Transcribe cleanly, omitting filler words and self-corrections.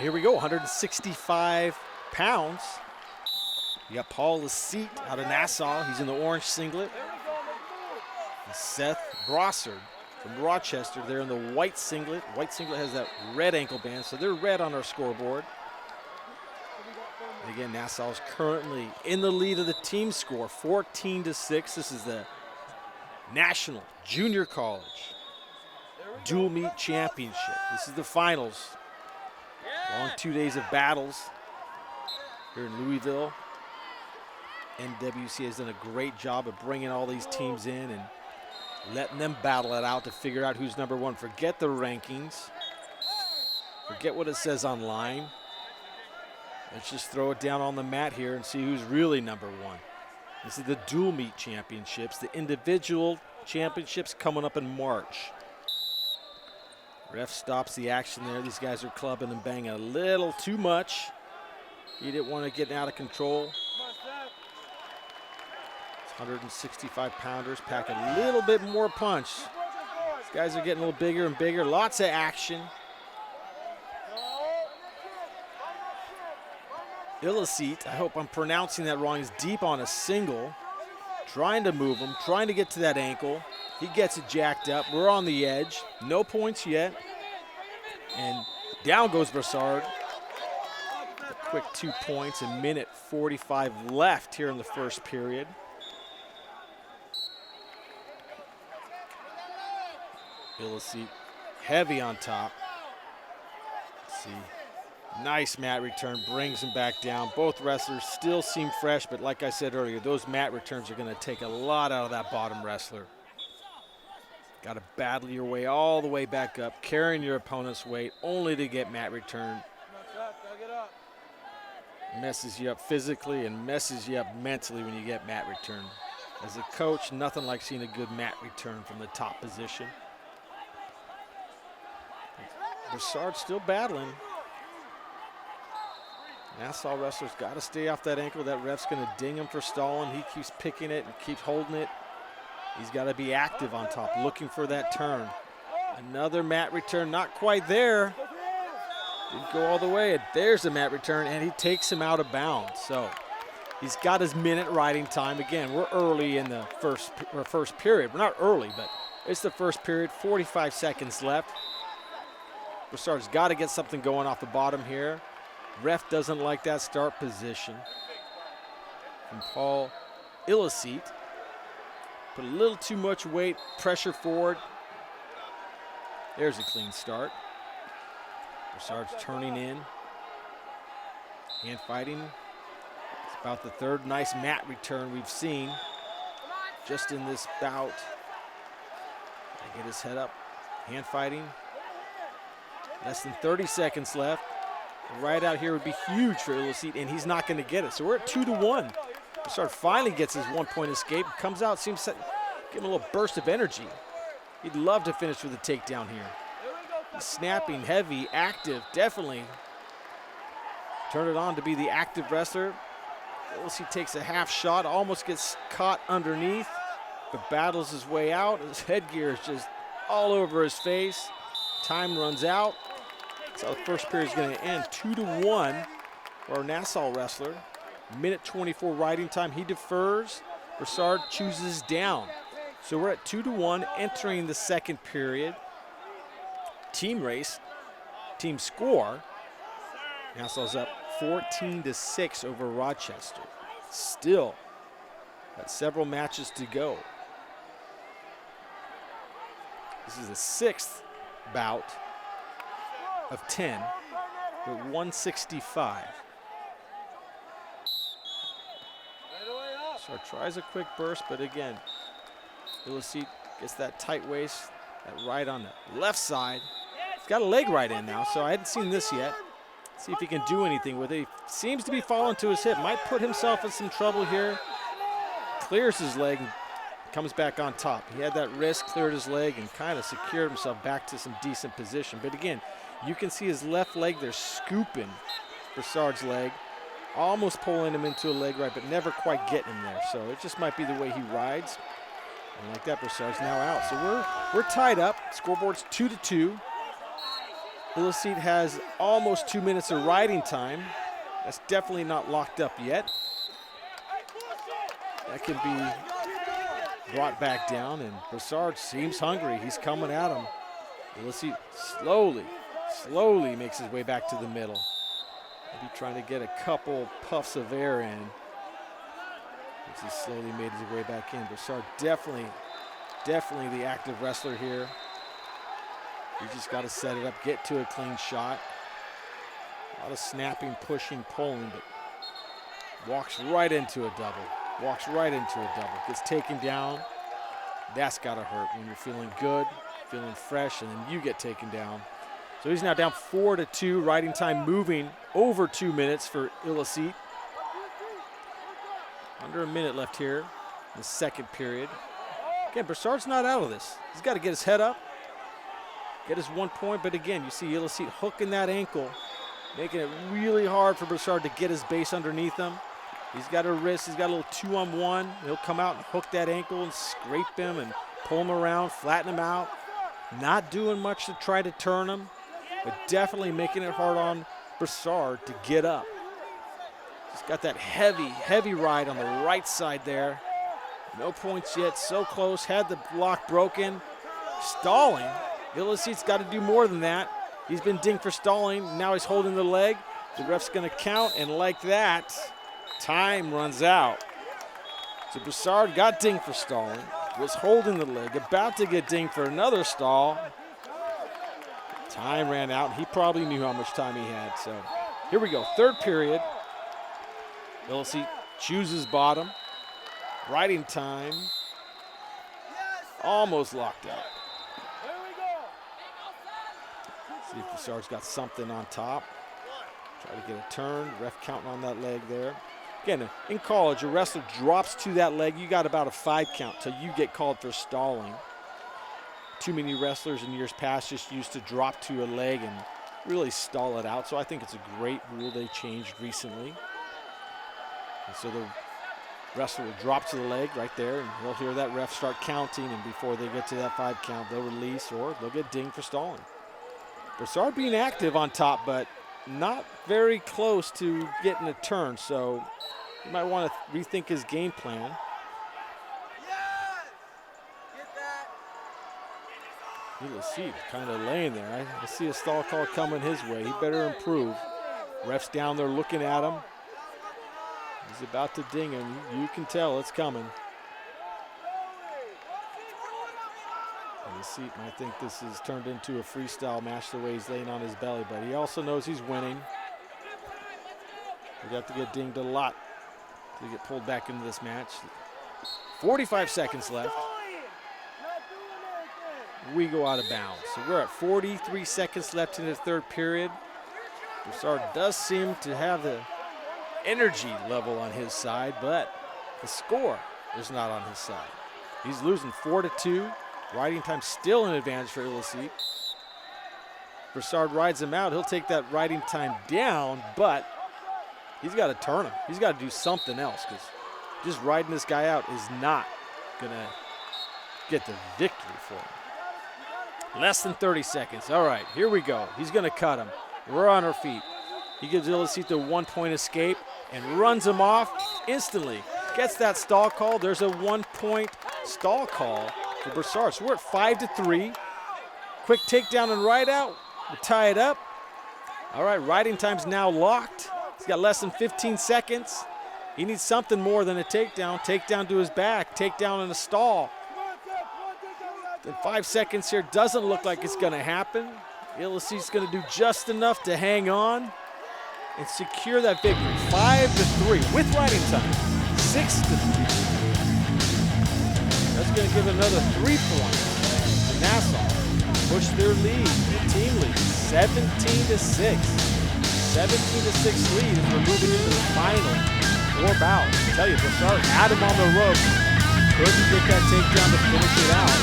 Here we go, 165 pounds. You got Paul Illicete out of Nassau. He's in the orange singlet. And Seth Brossard from Rochester. They're in the white singlet. White singlet has that red ankle band, so they're red on our scoreboard. And again, Nassau is currently in the lead of the team score, 14-6. This is the National Junior College Dual Meet Championship. This is the finals. Long 2 days of battles here in Louisville. NWCA has done a great job of bringing all these teams in and letting them battle it out to figure out who's number one. Forget the rankings. Forget what it says online. Let's just throw it down on the mat here and see who's really number one. This is the dual meet championships. The individual championships coming up in March. Ref stops the action there. These guys are clubbing and banging a little too much. He didn't want to get out of control. 165 pounders pack a little bit more punch. These guys are getting a little bigger and bigger. Lots of action. Illicete, I hope I'm pronouncing that wrong, is deep on a single. Trying to move him, trying to get to that ankle. He gets it jacked up. We're on the edge. No points yet. And down goes Brossard. A quick 2 points, a minute 45 left here in the first period. Illicete heavy on top. Let's see. Nice mat return, brings him back down. Both wrestlers still seem fresh, but like I said earlier, those mat returns are going to take a lot out of that bottom wrestler. Got to battle your way all the way back up, carrying your opponent's weight, only to get mat return. Messes you up physically and messes you up mentally when you get mat return. As a coach, nothing like seeing a good mat return from the top position. Brossard still battling. Nassau wrestlers got to stay off that ankle. That ref's going to ding him for stalling. He keeps picking it and keeps holding it. He's got to be active on top, looking for that turn. Another mat return, not quite there. Didn't go all the way. There's the mat return, and he takes him out of bounds. So he's got his minute riding time. Again, we're early in the first period. We're not early, but it's the first period, 45 seconds left. Brossard's got to get something going off the bottom here. Ref doesn't like that start position from Paul Illicete. Put a little too much weight, pressure forward. There's a clean start. Brossard's turning in. Hand fighting. It's about the third nice mat return we've seen just in this bout. Get his head up. Hand fighting. Less than 30 seconds left. Right out here would be huge for Illicete, and he's not going to get it. So we're at 2-1. Brossard finally gets his one-point escape. Comes out, seems to give him a little burst of energy. He'd love to finish with a takedown here. He's snapping, heavy, active, definitely. Turn it on to be the active wrestler. Illicete takes a half shot, almost gets caught underneath, but battles his way out. His headgear is just all over his face. Time runs out. That's how the first period is going to end. 2-1 for our Nassau wrestler. Minute 24 riding time. He defers. Brossard chooses down. So we're at 2-1 entering the second period. Team race, team score. Nassau's up 14-6 over Rochester. Still got several matches to go. This is the sixth bout of 10 with 165. So tries a quick burst, but again, Illicete gets that tight waist, that right on the left side. He's got a leg right in now, so I hadn't seen this yet. See if he can do anything with it. He seems to be falling to his hip. Might put himself in some trouble here. Clears his leg and comes back on top. He had that wrist, cleared his leg, and kind of secured himself back to some decent position. But again, you can see his left leg there scooping Brossard's leg, almost pulling him into a leg right, but never quite getting him there. So it just might be the way he rides. And like that, Brossard's now out. So we're tied up. Scoreboard's 2-2. Illicete has almost 2 minutes of riding time. That's definitely not locked up yet. That can be brought back down, and Brossard seems hungry. He's coming at him. Illicete slowly makes his way back to the middle. Maybe trying to get a couple puffs of air in. As he slowly made his way back in. Brossard definitely the active wrestler here. You just got to set it up, get to a clean shot. A lot of snapping, pushing, pulling, but walks right into a double. Gets taken down. That's got to hurt when you're feeling good, feeling fresh, and then you get taken down. So he's now down 4-2. Riding time moving over 2 minutes for Illicete. Under a minute left here in the second period. Again, Brossard's not out of this. He's got to get his head up, get his 1 point, but again, you see Illicete hooking that ankle, making it really hard for Brossard to get his base underneath him. He's got a wrist, he's got a little 2-on-1. He'll come out and hook that ankle and scrape him and pull him around, flatten him out. Not doing much to try to turn him, but definitely making it hard on Brossard to get up. He's got that heavy ride on the right side there. No points yet, so close, had the block broken. Stalling, Illicete's got to do more than that. He's been dinged for stalling, now he's holding the leg. The ref's gonna count, and like that, time runs out. So Brossard got dinged for stalling, was holding the leg, about to get dinged for another stall. Time ran out, and he probably knew how much time he had. So here we go, third period. Illicete chooses bottom. Riding time almost locked out. See if Brossard's got something on top. Try to get a turn. Ref counting on that leg there. Again, in college, a wrestler drops to that leg. You got about a 5 count till you get called for stalling. Too many wrestlers in years past just used to drop to a leg and really stall it out. So I think it's a great rule they changed recently. And so the wrestler will drop to the leg right there, and they'll hear that ref start counting, and before they get to that 5 count, they'll release or they'll get dinged for stalling. Brossard being active on top, but not very close to getting a turn, so you might want to rethink his game plan. Illicete kind of laying there. I see a stall call coming his way. He better improve. Ref's down there looking at him. He's about to ding him. You can tell it's coming. Illicete might think this has turned into a freestyle match the way he's laying on his belly, but he also knows he's winning. We'd have to get dinged a lot to get pulled back into this match. 45 seconds left. We go out of bounds. So we're at 43 seconds left in the third period. Brossard does seem to have the energy level on his side, but the score is not on his side. He's losing 4-2. Riding time still an advantage for Illicete. Brossard rides him out. He'll take that riding time down, but he's got to turn him. He's got to do something else, because just riding this guy out is not going to get the victory for him. Less than 30 seconds. All right, here we go. He's going to cut him. We're on our feet. He gives Illicete the 1-point escape and runs him off instantly. Gets that stall call. There's a 1-point stall call for Brossard. So we're at 5-3. Quick takedown and ride out. We tie it up. All right, riding time's now locked. He's got less than 15 seconds. He needs something more than a takedown. Takedown to his back. Takedown in a stall. In 5 seconds here, doesn't look like it's going to happen. Illicete's going to do just enough to hang on and secure that victory. 5-3 with riding time. 6-3. That's going to give another 3 points to Nassau. Push their lead, the team lead, 17-6. 17-6 lead as we're moving into the final 4 bouts. I tell you, Brossard had him on the ropes. Couldn't get that takedown to finish it out.